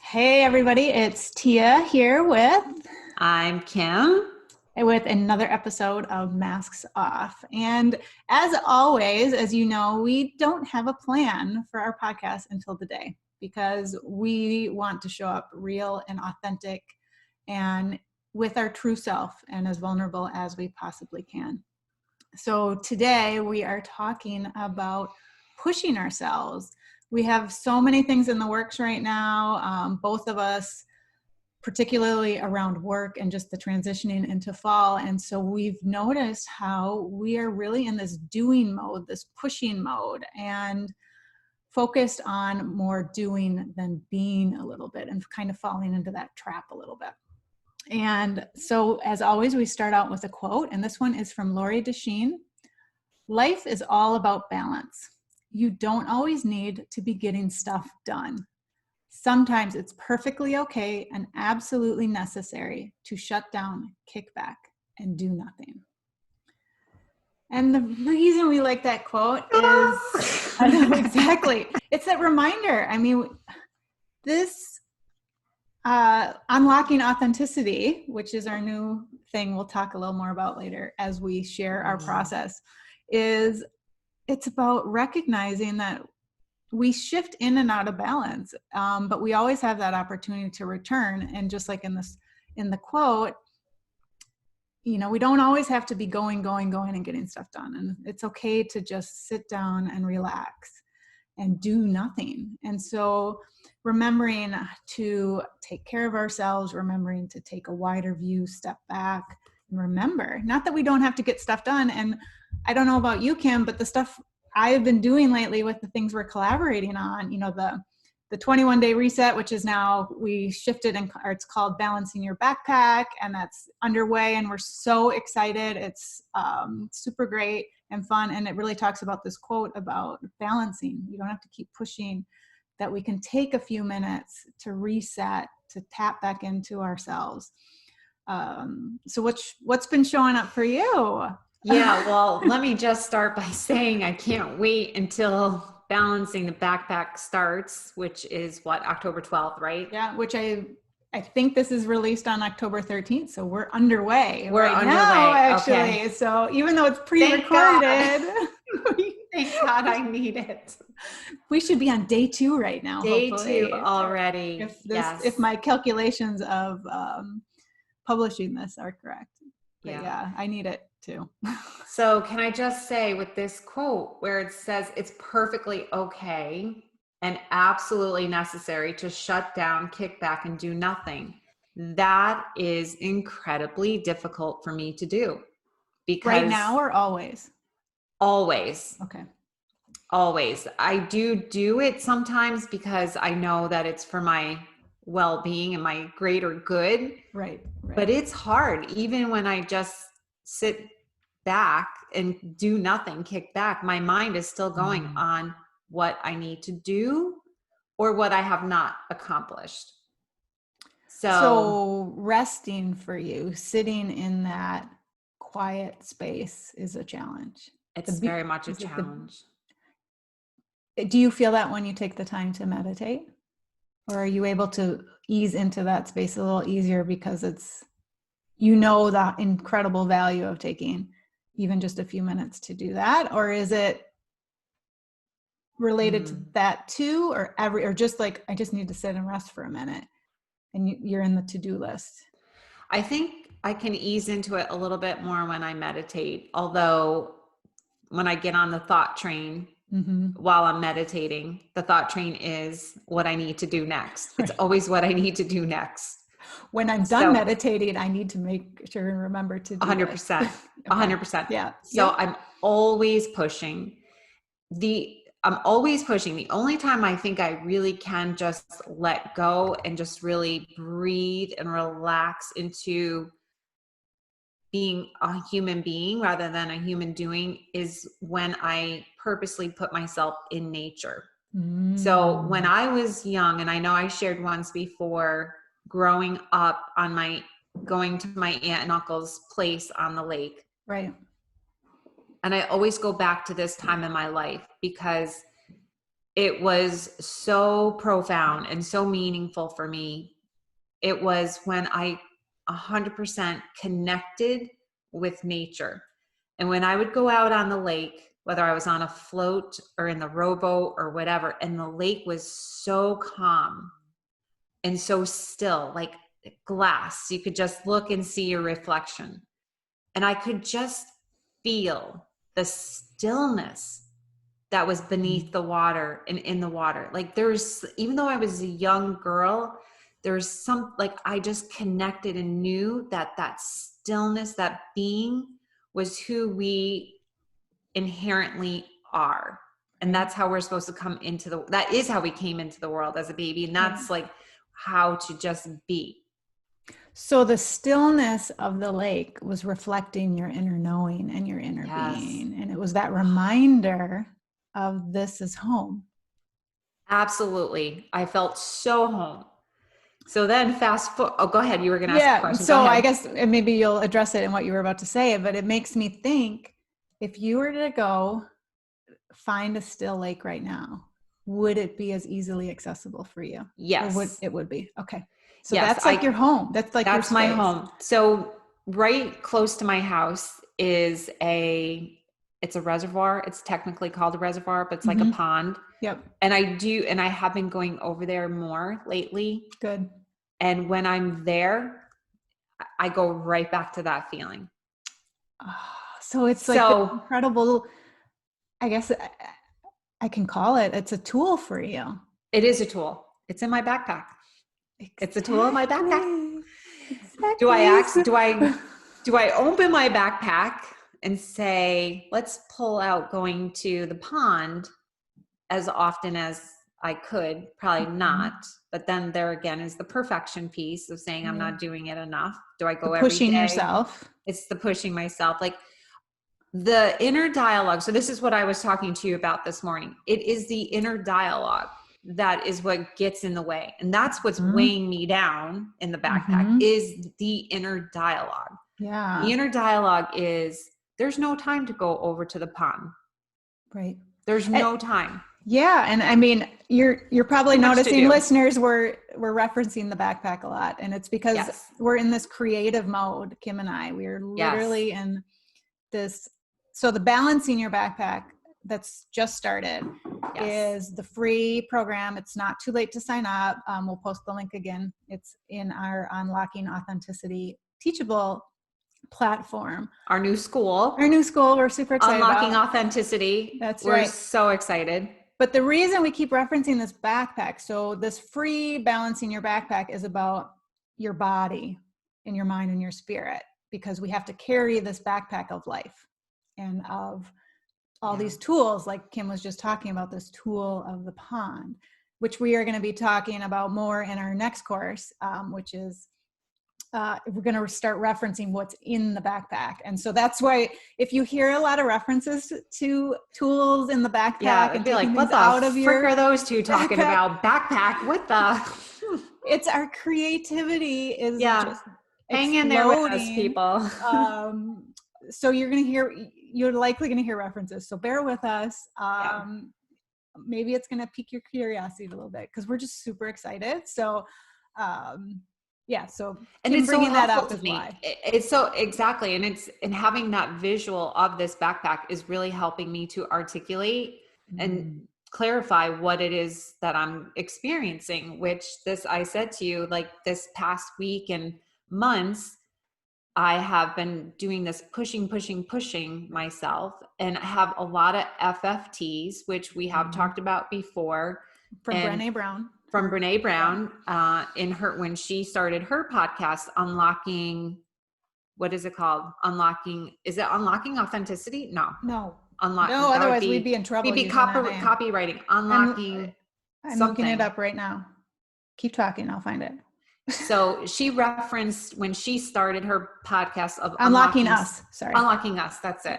Hey everybody, it's Tia here I'm Kim. another episode of Masks Off. And as always, as you know, we don't have a plan for our podcast until the day because we want to show up real and authentic and with our true self and as vulnerable as we possibly can. So today we are talking about pushing ourselves. We have so many things in the works right now. Both of us, particularly around work and just the transitioning into fall. And so we've noticed how we are really in this doing mode, this pushing mode, and focused on more doing than being a little bit and kind of falling into that trap a little bit. And so, as always, we start out with a quote, and this one is from Deschene. Life is all about balance. You don't always need to be getting stuff done. Sometimes it's perfectly okay and absolutely necessary to shut down, kick back, and do nothing. And the reason we like that quote is, I know exactly, it's that reminder. I mean, this unlocking authenticity, which is our new thing we'll talk a little more about later as we share our process, it's about recognizing that we shift in and out of balance, but we always have that opportunity to return. And just like in the quote, you know, we don't always have to be going and getting stuff done. And it's okay to just sit down and relax and do nothing. And so remembering to take care of ourselves, remembering to take a wider view, step back, and remember, not that we don't have to get stuff done. And I don't know about you, Kim, but the stuff I've been doing lately with the things we're collaborating on, you know, the 21-day reset, which is now we shifted and it's called Balancing Your Backpack, and that's underway. And we're so excited. It's super great and fun. And it really talks about this quote about balancing. You don't have to keep pushing, that we can take a few minutes to reset, to tap back into ourselves. So what's been showing up for you? Yeah, well, let me just start by saying I can't wait until Balancing the Backpack starts, which is October 12th, right? Yeah, which I think this is released on October 13th, so we're underway Now, actually. Okay. So even though it's pre-recorded, Thank God I need it. We should be on day 2 right now. Day hopefully. 2 already. If my calculations of publishing this are correct. But yeah, I need it too. So can I just say with this quote where it says it's perfectly okay and absolutely necessary to shut down, kick back, and do nothing. That is incredibly difficult for me to do. Because right now or always? Always. Okay. Always. I do it sometimes because I know that it's for my well-being and my greater good. Right. But it's hard. Even when I just sit back and do nothing, kick back, my mind is still going on what I need to do or what I have not accomplished. So resting for you, sitting in that quiet space is a challenge. It's very much a challenge. Do you feel that when you take the time to meditate? Or are you able to ease into that space a little easier because it's, you know, the incredible value of taking even just a few minutes to do that? Or is it related to that too? Or just like, I just need to sit and rest for a minute and you're in the to-do list? I think I can ease into it a little bit more when I meditate. Although when I get on the thought train, while I'm meditating, the thought train is what I need to do next. It's always what I need to do next. When I'm done meditating, I need to make sure and remember to do 100%. 100%. Yeah. So I'm always pushing. I'm always pushing. The only time I think I really can just let go and just really breathe and relax into being a human being rather than a human doing is when I purposely put myself in nature. So when I was young, and I know I shared once before, growing up going to my aunt and uncle's place on the lake. Right. And I always go back to this time in my life because it was so profound and so meaningful for me. It was when I 100% connected with nature. And when I would go out on the lake, whether I was on a float or in the rowboat or whatever, and the lake was so calm and so still, like glass, you could just look and see your reflection. And I could just feel the stillness that was beneath the water and in the water. Like there's, even though I was a young girl, there's some, like, I just connected and knew that that stillness, that being was who we inherently are. And that's how we're supposed to come into that is how we came into the world as a baby. And that's like how to just be. So the stillness of the lake was reflecting your inner knowing and your inner being. And it was that reminder of this is home. Absolutely. I felt so home. So then fast forward. Oh, go ahead. You were going to ask a question. So I guess maybe you'll address it in what you were about to say, but it makes me think, if you were to go find a still lake right now, would it be as easily accessible for you? Yes. It would be. Okay. So that's like your home. That's like that's your my home. So right close to my house is it's a reservoir. It's technically called a reservoir, but it's like a pond. Yep. And I have been going over there more lately. Good. And when I'm there, I go right back to that feeling. So it's like this incredible, I guess I can call it, it's a tool for you. It is a tool. It's in my backpack. Exactly. It's a tool in my backpack. Exactly. Do I open my backpack and say, let's pull out going to the pond as often as I could? Probably not. But then there again is the perfection piece of saying I'm not doing it enough. Do I go every day? Pushing yourself. It's the pushing myself. Like the inner dialogue. So this is what I was talking to you about this morning. It is the inner dialogue that is what gets in the way. And that's what's weighing me down in the backpack is the inner dialogue. Yeah. The inner dialogue is there's no time to go over to the pond. Right. There's no time. Yeah. And I mean, you're probably noticing, listeners, we're referencing the backpack a lot. And it's because we're in this creative mode, Kim and I. We're literally in this. So the Balancing Your Backpack that's just started is the free program. It's not too late to sign up. We'll post the link again. It's in our Unlocking Authenticity Teachable platform. Our new school. We're super excited Unlocking Authenticity. We're so excited. But the reason we keep referencing this backpack, so this free Balancing Your Backpack is about your body and your mind and your spirit, because we have to carry this backpack of life and of all these tools, like Kim was just talking about, this tool of the pond, which we are going to be talking about more in our next course, which is we're going to start referencing what's in the backpack. And so that's why if you hear a lot of references to tools in the backpack and be like, what the frick are those two talking about? Backpack? What the? It's our creativity is just hang in there with us, people. So you're likely going to hear references. So bear with us. Maybe it's going to pique your curiosity a little bit, because we're just super excited. So, so and it's bringing so that up to me. It's so exactly. And having that visual of this backpack is really helping me to articulate and clarify what it is that I'm experiencing, which I said to you, like this past week and months, I have been doing this pushing myself, and I have a lot of FFTs, which we have talked about before. From Brené Brown. In when she started her podcast, Unlocking, what is it called? Is it Unlocking Authenticity? No. Otherwise we'd be in trouble. We'd be copywriting. Unlocking. I'm looking it up right now. Keep talking. I'll find it. So she referenced when she started her podcast of Unlocking Us. Unlocking Us. That's it.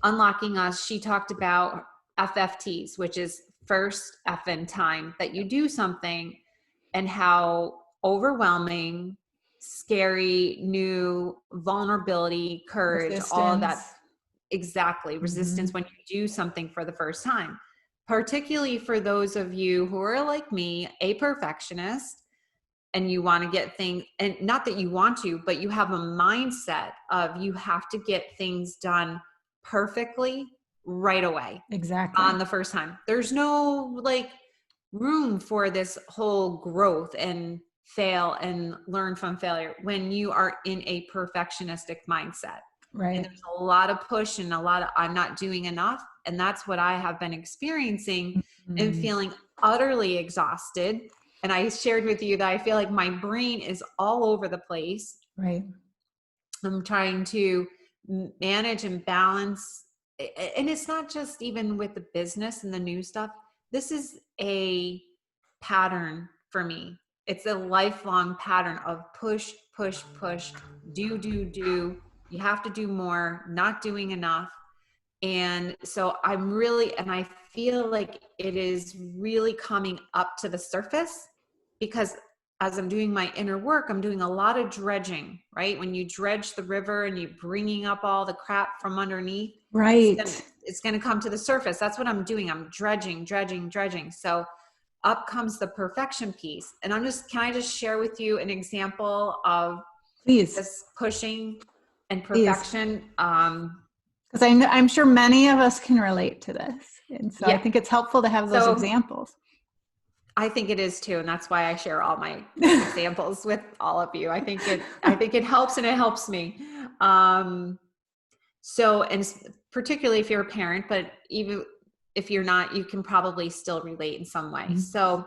Unlocking Us. She talked about FFTs, which is first effing time that you do something, and how overwhelming, scary, new, vulnerability, courage, all of that. Exactly. Resistance when you do something for the first time. particularly for those of you who are like me, a perfectionist, and you want to get things, and not that you want to, but you have a mindset of you have to get things done perfectly right away. Exactly. On the first time. There's no like room for this whole growth and fail and learn from failure when you are in a perfectionistic mindset. Right. And there's a lot of push and a lot of I'm not doing enough. And that's what I have been experiencing and feeling utterly exhausted. And I shared with you that I feel like my brain is all over the place. Right. I'm trying to manage and balance. And it's not just even with the business and the new stuff. This is a pattern for me. It's a lifelong pattern of push, push, push, do. You have to do more, not doing enough. And so and I feel like it is really coming up to the surface, because as I'm doing my inner work, I'm doing a lot of dredging, right? When you dredge the river and you're bringing up all the crap from underneath, right, it's going to come to the surface. That's what I'm doing. I'm dredging. So up comes the perfection piece. And can I just share with you an example of please, this pushing and perfection? Because I'm sure many of us can relate to this. And so Yeah. I think it's helpful to have those examples. I think it is too. And that's why I share all my examples with all of you. I think it helps, and it helps me. So, and particularly if you're a parent, but even if you're not, you can probably still relate in some way. Mm-hmm. So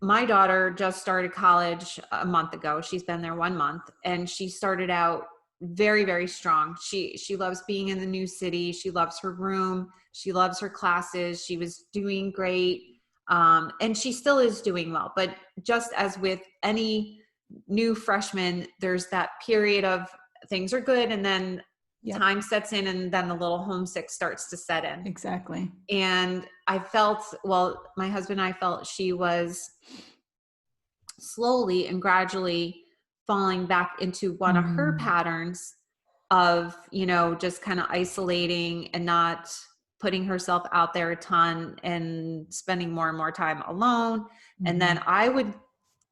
my daughter just started college a month ago. She's been there 1 month, and she started out very, very strong. She loves being in the new city. She loves her room. She loves her classes. She was doing great. And she still is doing well, but just as with any new freshman, there's that period of things are good, and then time sets in, and then the little homesick starts to set in. Exactly. And my husband and I felt she was slowly and gradually falling back into one of her patterns of, just kind of isolating and not putting herself out there a ton and spending more and more time alone. Mm-hmm. And then I would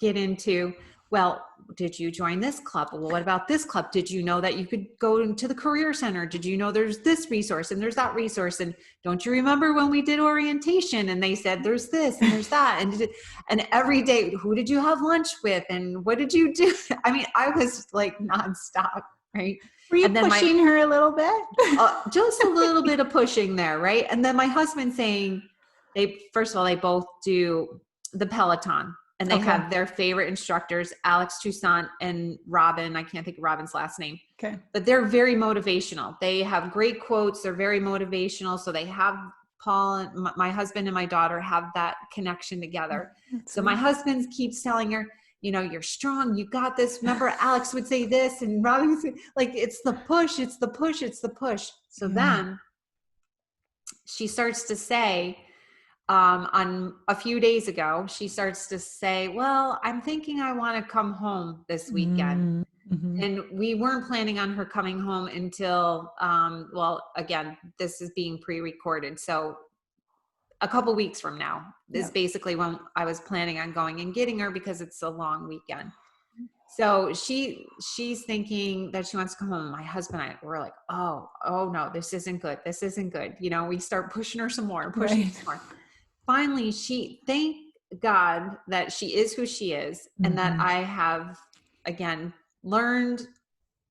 get into, well, did you join this club? Well, what about this club? Did you know that you could go into the career center? Did you know there's this resource and there's that resource? And don't you remember when we did orientation and they said there's this and there's that? And every day, who did you have lunch with? And what did you do? I mean, I was like nonstop, right? Were you pushing her a little bit? Just a little bit of pushing there, right? And then my husband saying, first of all, they both do the Peloton. And they have their favorite instructors, Alex Toussaint and Robin. I can't think of Robin's last name. Okay. But they're very motivational. They have great quotes. They're very motivational. So they have Paul and my husband and my daughter have that connection together. So my husband keeps telling her, you're strong. You got this. Remember, Alex would say this and Robin would say, like, it's the push. It's the push. It's the push. So then she starts to say, on a few days ago, she starts to say, well, I'm thinking I want to come home this weekend. Mm-hmm. And we weren't planning on her coming home until, again, this is being pre-recorded. So a couple weeks from now is basically when I was planning on going and getting her, because it's a long weekend. So she's thinking that she wants to come home. My husband and I were like, oh no, this isn't good. This isn't good. We start pushing her some more, some more. Finally, thank God that she is who she is, and that I have, again, learned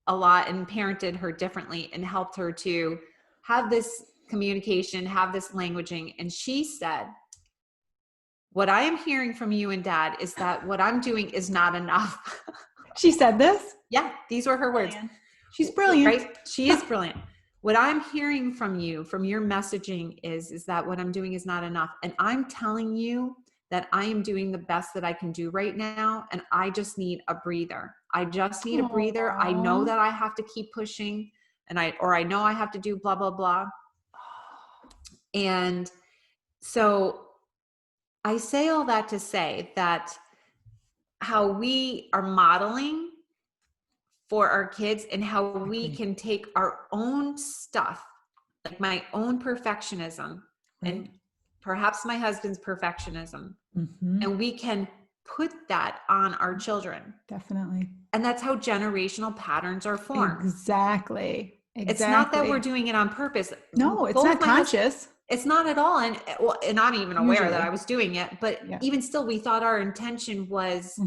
a lot and parented her differently and helped her to have this communication, have this languaging. And she said, what I am hearing from you and Dad is that what I'm doing is not enough. She said this? Yeah, these were her words. She's brilliant. Right? She is brilliant. What I'm hearing from you, from your messaging is that what I'm doing is not enough. And I'm telling you that I am doing the best that I can do right now. And I just need a breather. I just need a breather. I know that I have to keep pushing, or I know I have to do blah, blah, blah. And so I say all that to say that how we are modeling for our kids and how we can take our own stuff, like my own perfectionism, and perhaps my husband's perfectionism, and we can put that on our children. Definitely. And that's how generational patterns are formed. Exactly. It's not that we're doing it on purpose. No, it's not conscious. It's not at all. And I'm even aware that Usually. I was doing it, but even still, we thought our intention was,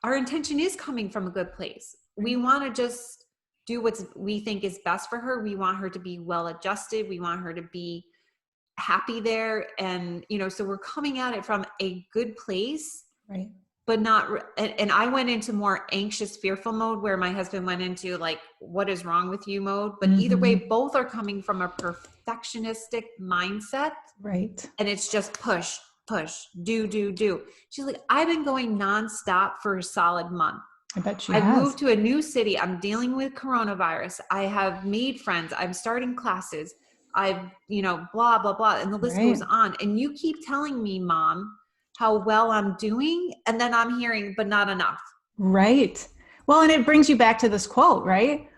our intention is coming from a good place. We want to just do what we think is best for her. We want her to be well adjusted. We want her to be happy there. And, so we're coming at it from a good place, right? But not, and I went into more anxious, fearful mode, where my husband went into like, what is wrong with you mode. But either way, both are coming from a perfectionistic mindset. Right. And it's just push, do. She's like, I've been going nonstop for a solid month. I bet she I've moved to a new city. I'm dealing with coronavirus. I have made friends. I'm starting classes. I've, blah, blah, blah. And the list goes on. And you keep telling me, Mom, how well I'm doing. And then I'm hearing, but not enough. Right. Well, and it brings you back to this quote, right?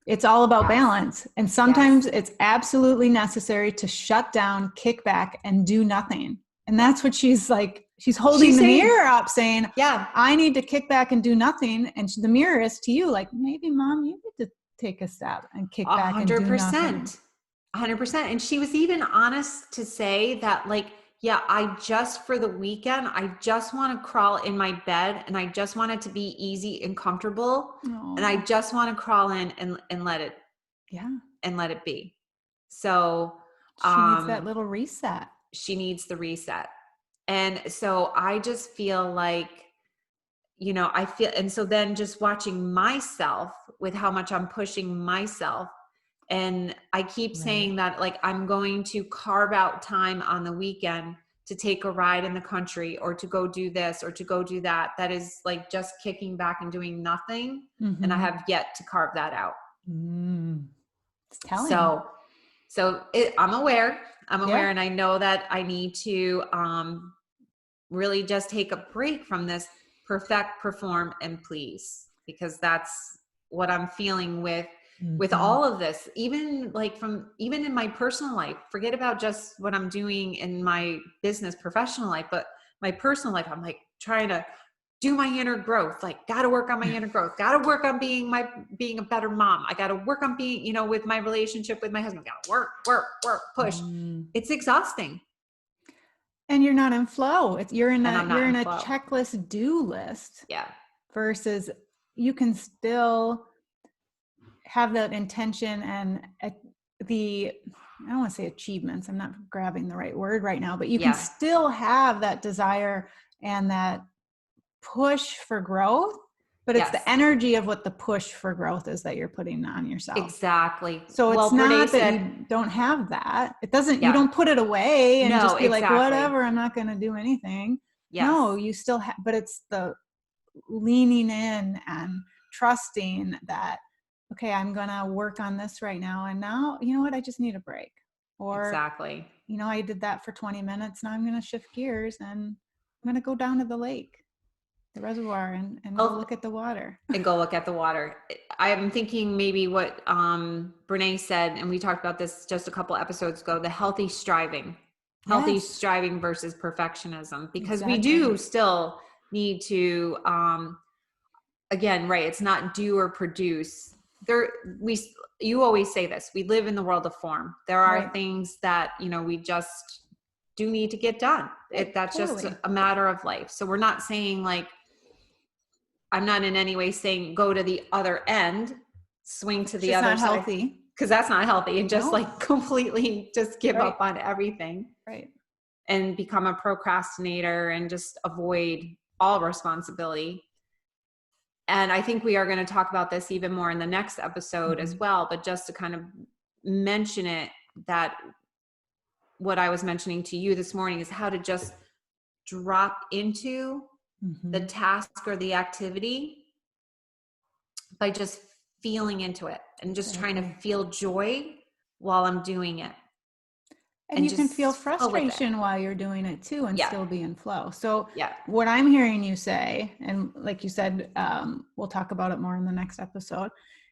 It's all about balance. And sometimes it's absolutely necessary to shut down, kick back, and do nothing. And that's what she's like. She's holding the mirror up saying, I need to kick back and do nothing. And the mirror is to you like, maybe Mom, you need to take a step and kick back and do nothing. 100%. And she was even honest to say that like, for the weekend, I just want to crawl in my bed and I just want it to be easy and comfortable. Aww. And I just want to crawl in and let it, and let it be. So she needs that little reset. She needs the reset. And so I just feel like, and so then just watching myself with how much I'm pushing myself. And I keep saying that, like, I'm going to carve out time on the weekend to take a ride in the country or to go do this or to go do that. That is like just kicking back and doing nothing. And I have yet to carve that out. It's telling. I'm aware, and I know that I need to really just take a break from this perfect, perform, and please, because that's what I'm feeling with all of this, even in my personal life. Forget about just what I'm doing in my business professional life, but my personal life, I'm like trying to do my inner growth, like got to work on my inner growth, got to work on being a better mom. I got to work on being, with my relationship with my husband, got to work, push. It's exhausting. And you're not in flow. You're in a checklist do list. Yeah. Versus you can still have that intention and I don't want to say achievements. I'm not grabbing the right word right now, but you can still have that desire and that push for growth, but it's the energy of what the push for growth is that you're putting on yourself. Exactly. So it's not that you don't have that. It doesn't, you don't put it away and just be like, whatever, I'm not going to do anything. Yes. No, you still have, but it's the leaning in and trusting that, okay, I'm going to work on this right now. And now, you know what? I just need a break. Or, exactly. I did that for 20 minutes. Now I'm going to shift gears and I'm going to go down to the lake, the reservoir, and go look at the water. I am thinking maybe what Brene said, and we talked about this just a couple episodes ago, the healthy striving versus perfectionism, because we do still need to, again, it's not do or produce. You always say this, we live in the world of form. There are things that, we just do need to get done. That's just a matter of life. So we're not saying like, I'm not in any way saying go to the other end, swing to the other side. Healthy. Because that's not healthy. And just like completely just give up on everything. Right. And become a procrastinator and just avoid all responsibility. And I think we are going to talk about this even more in the next episode as well. But just to kind of mention it, that what I was mentioning to you this morning is how to just drop into the task or the activity by just feeling into it and just trying to feel joy while I'm doing it. And you can feel frustration while you're doing it too and still be in flow. So what I'm hearing you say, and like you said, we'll talk about it more in the next episode,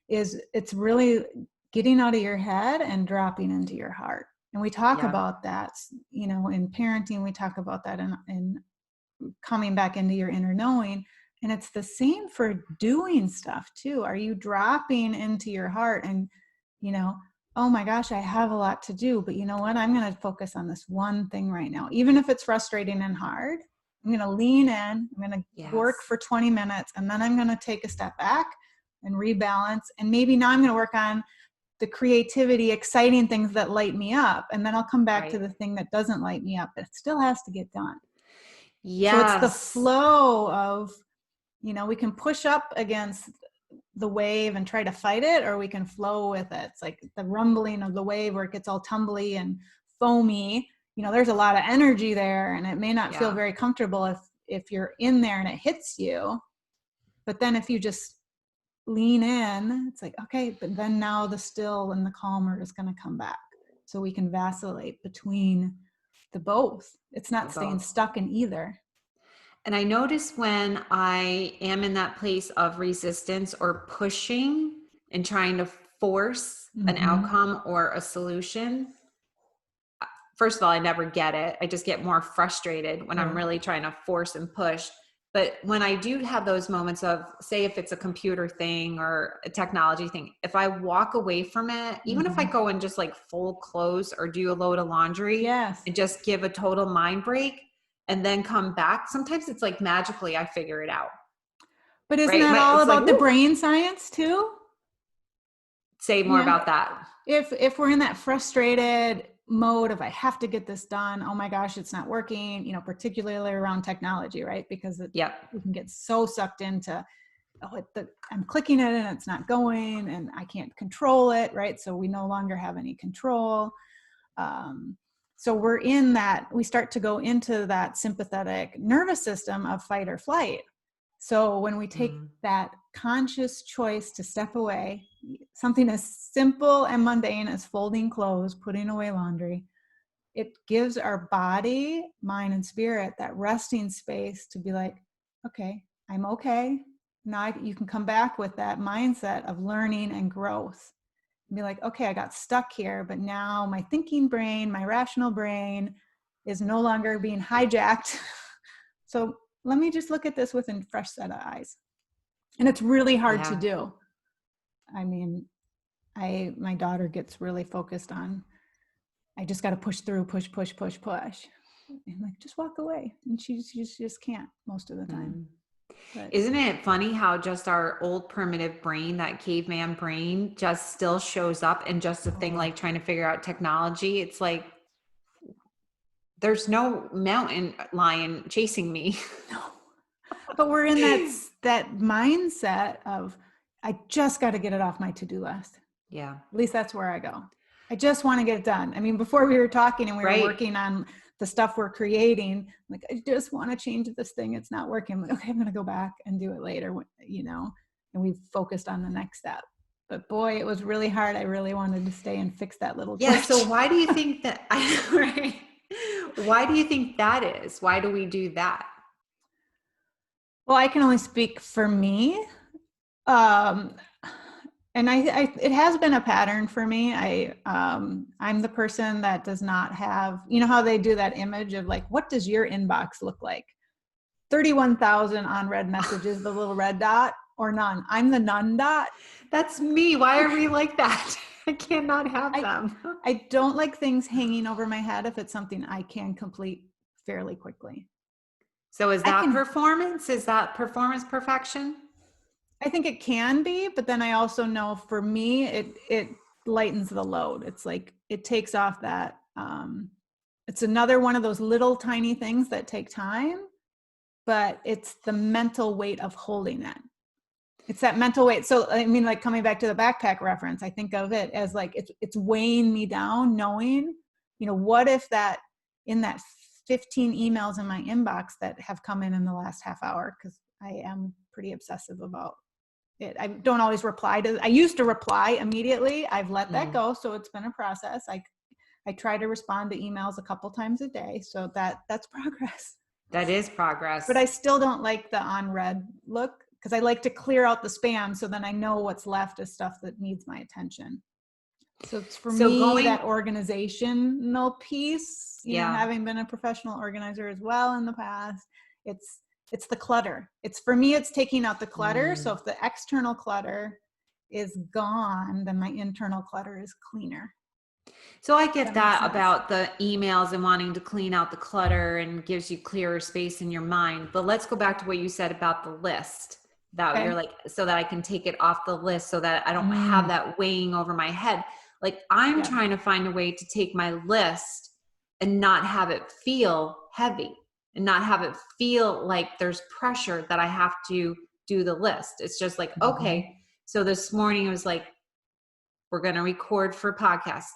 is it's really getting out of your head and dropping into your heart. And we talk Yeah. about that, you know, in parenting, we talk about that in coming back into your inner knowing. And it's the same for doing stuff too. Are you dropping into your heart and, you know, oh my gosh, I have a lot to do, but you know what? I'm going to focus on this one thing right now. Even if it's frustrating and hard, I'm going to lean in, I'm going to work Yes. for 20 minutes, and then I'm going to take a step back and rebalance. And maybe now I'm going to work on the creativity, exciting things that light me up. And then I'll come back to Right. the thing that doesn't light me up, but it still has to get done. So it's the Yes. flow of, you know, we can push up against the wave and try to fight it, or we can flow with it. It's like the rumbling of the wave where it gets all tumbly and foamy. You know, there's a lot of energy there, and it may not feel Yeah. very comfortable if you're in there and it hits you. But then if you just lean in, it's like, okay, but then now the still and the calmer is going to come back. So we can vacillate between the both. It's not staying Both. stuck in either. And I notice when I am in that place of resistance or pushing and trying to force an Mm-hmm. outcome or a solution, first of all, I never get it. I just get more frustrated when I'm Right. really trying to force and push. But when I do have those moments of, say, if it's a computer thing or a technology thing, if I walk away from it, even if I Mm-hmm. go and just like fold clothes or do a load of laundry Yes. and just give a total mind break and then come back, sometimes it's like magically I figure it out. But isn't Right? that all It's like, about the woo, brain science too? say more Yeah. about that. If we're in that frustrated mode of I have to get this done, oh my gosh, it's not working, you know, particularly around technology, right? Because Yep. we can get so sucked into, oh, I'm clicking it and it's not going and I can't control it, right? So we no longer have any control. So we're in that, we start to go into that sympathetic nervous system of fight or flight. So when we take that conscious choice to step away, something as simple and mundane as folding clothes, putting away laundry, it gives our body, mind, and spirit that resting space to be like, okay, I'm okay. Now you can come back with that mindset of learning and growth. And be like, okay, I got stuck here, but now my thinking brain, my rational brain is no longer being hijacked. So let me just look at this with a fresh set of eyes. And it's really hard to Yeah. do. I mean, my daughter gets really focused on, I just got to push through, push. And like, just walk away. And she just can't most of the time. But Isn't it funny how just our old primitive brain, that caveman brain, just still shows up in just a thing like trying to figure out technology? It's like there's no mountain lion chasing me. no. But we're in that mindset of, I just got to get it off my to-do list. Yeah. At least that's where I go. I just want to get it done. I mean, before we were talking and we were Right. working on the stuff we're creating, like, I just want to change this thing. It's not working. I'm like, okay, I'm going to go back and do it later, you know, and we've focused on the next step. But boy, it was really hard. I really wanted to stay and fix that little Yeah. glitch. So why do you think that, right? Why do you think that is? Why do we do that? Well, I can only speak for me. And it has been a pattern for me. I'm the person that does not have, you know how they do that image of like, what does your inbox look like? 31,000 unread messages, the little red dot, or none. I'm the none dot. That's me. Why are we like that? I cannot have them. I don't like things hanging over my head if it's something I can complete fairly quickly. So is that performance? Is that performance perfection? I think it can be, but then I also know for me, it lightens the load. It's like, it takes off that, it's another one of those little tiny things that take time, but it's the mental weight of holding it. It's that mental weight. So, I mean, like coming back to the backpack reference, I think of it as like, it's weighing me down, knowing, you know, what if that in that 15 emails in my inbox that have come in the last half hour, because I am pretty obsessive about it. I don't always reply I used to reply immediately. I've let that go. So it's been a process. I try to respond to emails a couple times a day. So that's progress. That is progress. But I still don't like the unread look, because I like to clear out the spam. So then I know what's left is stuff that needs my attention. So it's for So me, that organizational piece, Yeah. having been a professional organizer as well in the past, it's the clutter. It's for me, it's taking out the clutter. So if the external clutter is gone, then my internal clutter is cleaner. So I get that sense? about the emails and wanting to clean out the clutter and gives you clearer space in your mind. But let's go back to what you said about the list, that Okay. you're like, so that I can take it off the list so that I don't have that weighing over my head. Like I'm trying to find a way to take my list and not have it feel heavy and not have it feel like there's pressure that I have to do the list. It's just like, okay. So this morning it was like, we're going to record for podcasts.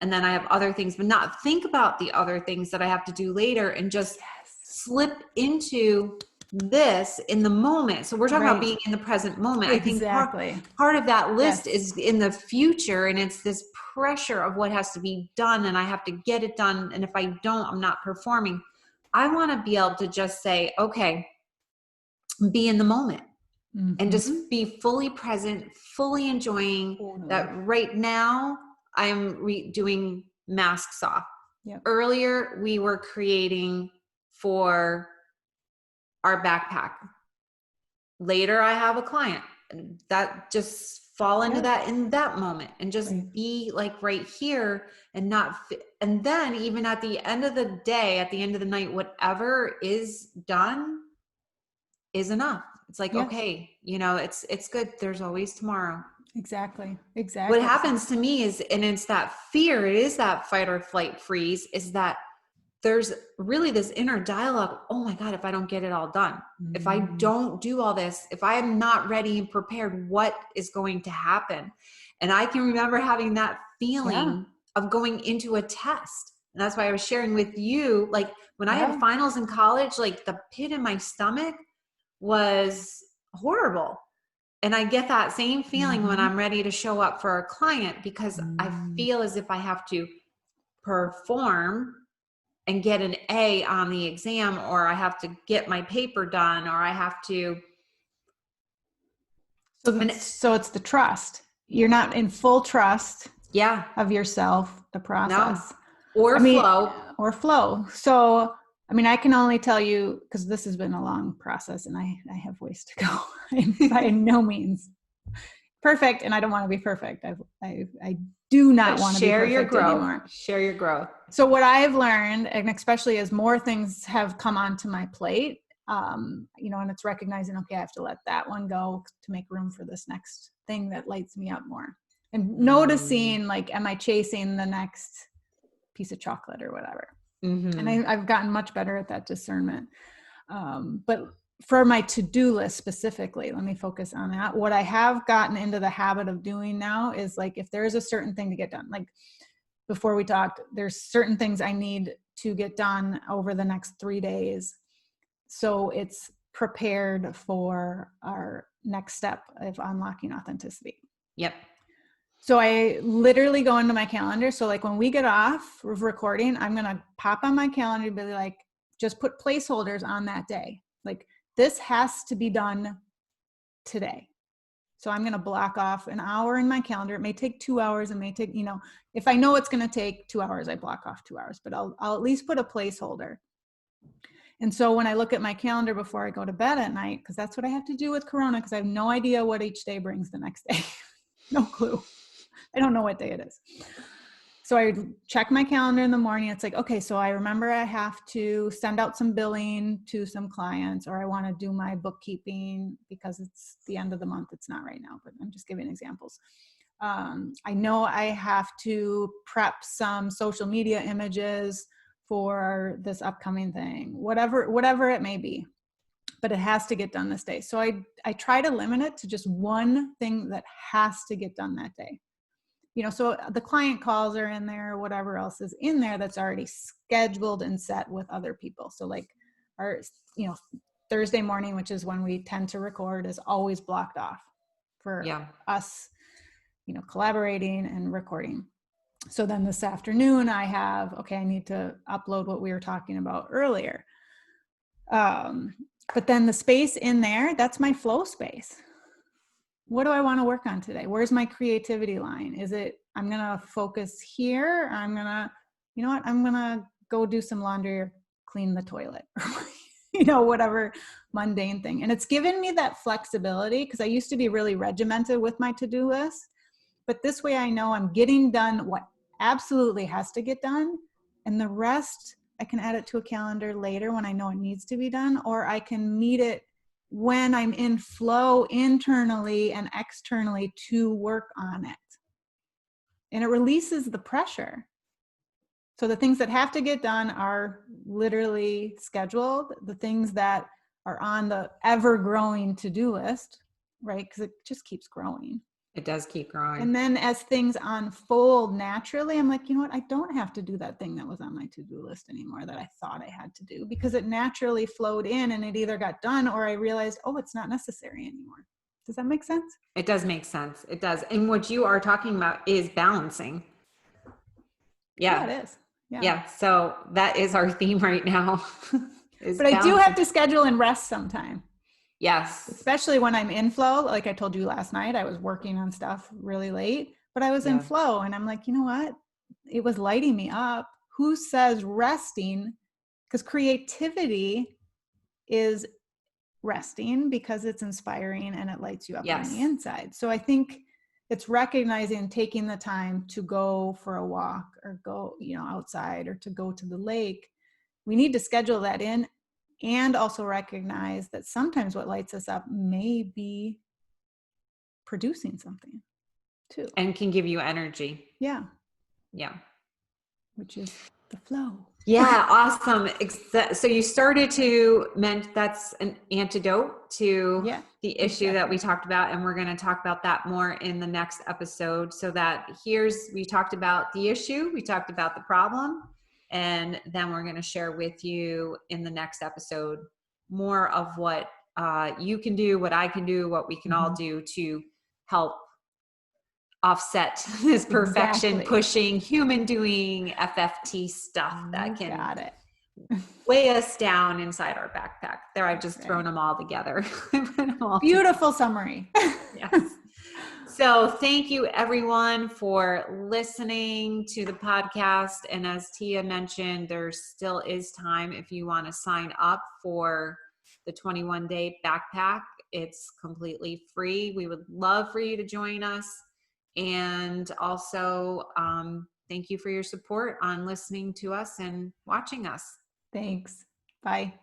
And then I have other things, but not think about the other things that I have to do later and just slip into this in the moment. So we're talking about being in the present moment. Exactly. I think part of that list is in the future, and it's this pressure of what has to be done, and I have to get it done. And if I don't, I'm not performing. I want to be able to just say, okay, be in the moment. And just be fully present, fully enjoying that right now I'm doing masks off. Earlier, we were creating for our backpack. Later, I have a client. That just fall into that in that moment and just be like right here and not, and then even at the end of the day, at the end of the night, whatever is done is enough. It's like, okay, it's good. There's always tomorrow. Exactly. What happens to me is, and it's that fear, it is that fight or flight freeze, is that there's really this inner dialogue. Oh my God, if I don't get it all done, if I don't do all this, if I am not ready and prepared, what is going to happen? And I can remember having that feeling of going into a test. And that's why I was sharing with you, like when I had finals in college, like the pit in my stomach was horrible. And I get that same feeling when I'm ready to show up for a client, because I feel as if I have to perform and get an A on the exam, or I have to get my paper done, or I have to. So it's the trust. You're not in full trust of yourself, the process. No. Or flow. So, I mean, I can only tell you, because this has been a long process and I have ways to go. I'm by no means perfect, and I don't want to be perfect. I do not want to be perfect anymore. Share your growth. So what I've learned, and especially as more things have come onto my plate, and it's recognizing, okay, I have to let that one go to make room for this next thing that lights me up more. And noticing, like, am I chasing the next piece of chocolate or whatever? And I've gotten much better at that discernment. But for my to-do list specifically, let me focus on that. What I have gotten into the habit of doing now is, like, if there's a certain thing to get done, like before we talked, there's certain things I need to get done over the next 3 days. So it's prepared for our next step of unlocking authenticity. Yep. So I literally go into my calendar. So like when we get off of recording, I'm going to pop on my calendar and be like, just put placeholders on that day. Like, this has to be done today. So I'm going to block off an hour in my calendar. It may take 2 hours. It may take, if I know it's going to take 2 hours, I block off 2 hours, but I'll at least put a placeholder. And so when I look at my calendar before I go to bed at night, because that's what I have to do with Corona, because I have no idea what each day brings the next day. No clue. I don't know what day it is. So I check my calendar in the morning. It's like, okay, so I remember I have to send out some billing to some clients, or I want to do my bookkeeping because it's the end of the month. It's not right now, but I'm just giving examples. I know I have to prep some social media images for this upcoming thing, whatever it may be, but it has to get done this day. So I try to limit it to just one thing that has to get done that day. So the client calls are in there, whatever else is in there that's already scheduled and set with other people. So like our, Thursday morning, which is when we tend to record, is always blocked off for us, collaborating and recording. So then this afternoon I need to upload what we were talking about earlier. But then the space in there, that's my flow space. What do I want to work on today? Where's my creativity line? Is it, I'm going to focus here. I'm going to, you know what, I'm going to go do some laundry or clean the toilet, you know, whatever mundane thing. And it's given me that flexibility, because I used to be really regimented with my to-do list. But this way I know I'm getting done what absolutely has to get done. And the rest, I can add it to a calendar later when I know it needs to be done, or I can meet it when I'm in flow internally and externally to work on it. And it releases the pressure. So the things that have to get done are literally scheduled. The things that are on the ever-growing to-do list, right? Because it just keeps growing. It does keep growing. And then as things unfold naturally, I'm like, you know what? I don't have to do that thing that was on my to-do list anymore that I thought I had to do, because it naturally flowed in and it either got done or I realized, oh, it's not necessary anymore. Does that make sense? It does make sense. It does. And what you are talking about is balancing. Yeah. Yeah, it is. Yeah. So that is our theme right now. But I do have to schedule and rest sometime. Yes. Especially when I'm in flow. Like I told you last night, I was working on stuff really late, but I was in flow and I'm like, you know what? It was lighting me up. Who says resting? Because creativity is resting because it's inspiring and it lights you up on the inside. So I think it's recognizing, taking the time to go for a walk or go, you know, outside, or to go to the lake. We need to schedule that in, and also recognize that sometimes what lights us up may be producing something too. And can give you energy. Yeah. Yeah. Which is the flow. Yeah. Awesome. So you started to mention that's an antidote to the issue that we talked about. And we're going to talk about that more in the next episode. So that we talked about the issue, we talked about the problem, and then we're going to share with you in the next episode more of what you can do, what I can do, what we can all do to help offset this perfection pushing, human doing FFT stuff that can weigh us down inside our backpack. There, I've just thrown them all together. Beautiful summary. Yes. So thank you everyone for listening to the podcast. And as Tia mentioned, there still is time if you want to sign up for the 21-day backpack. It's completely free. We would love for you to join us. And also, thank you for your support on listening to us and watching us. Thanks. Bye.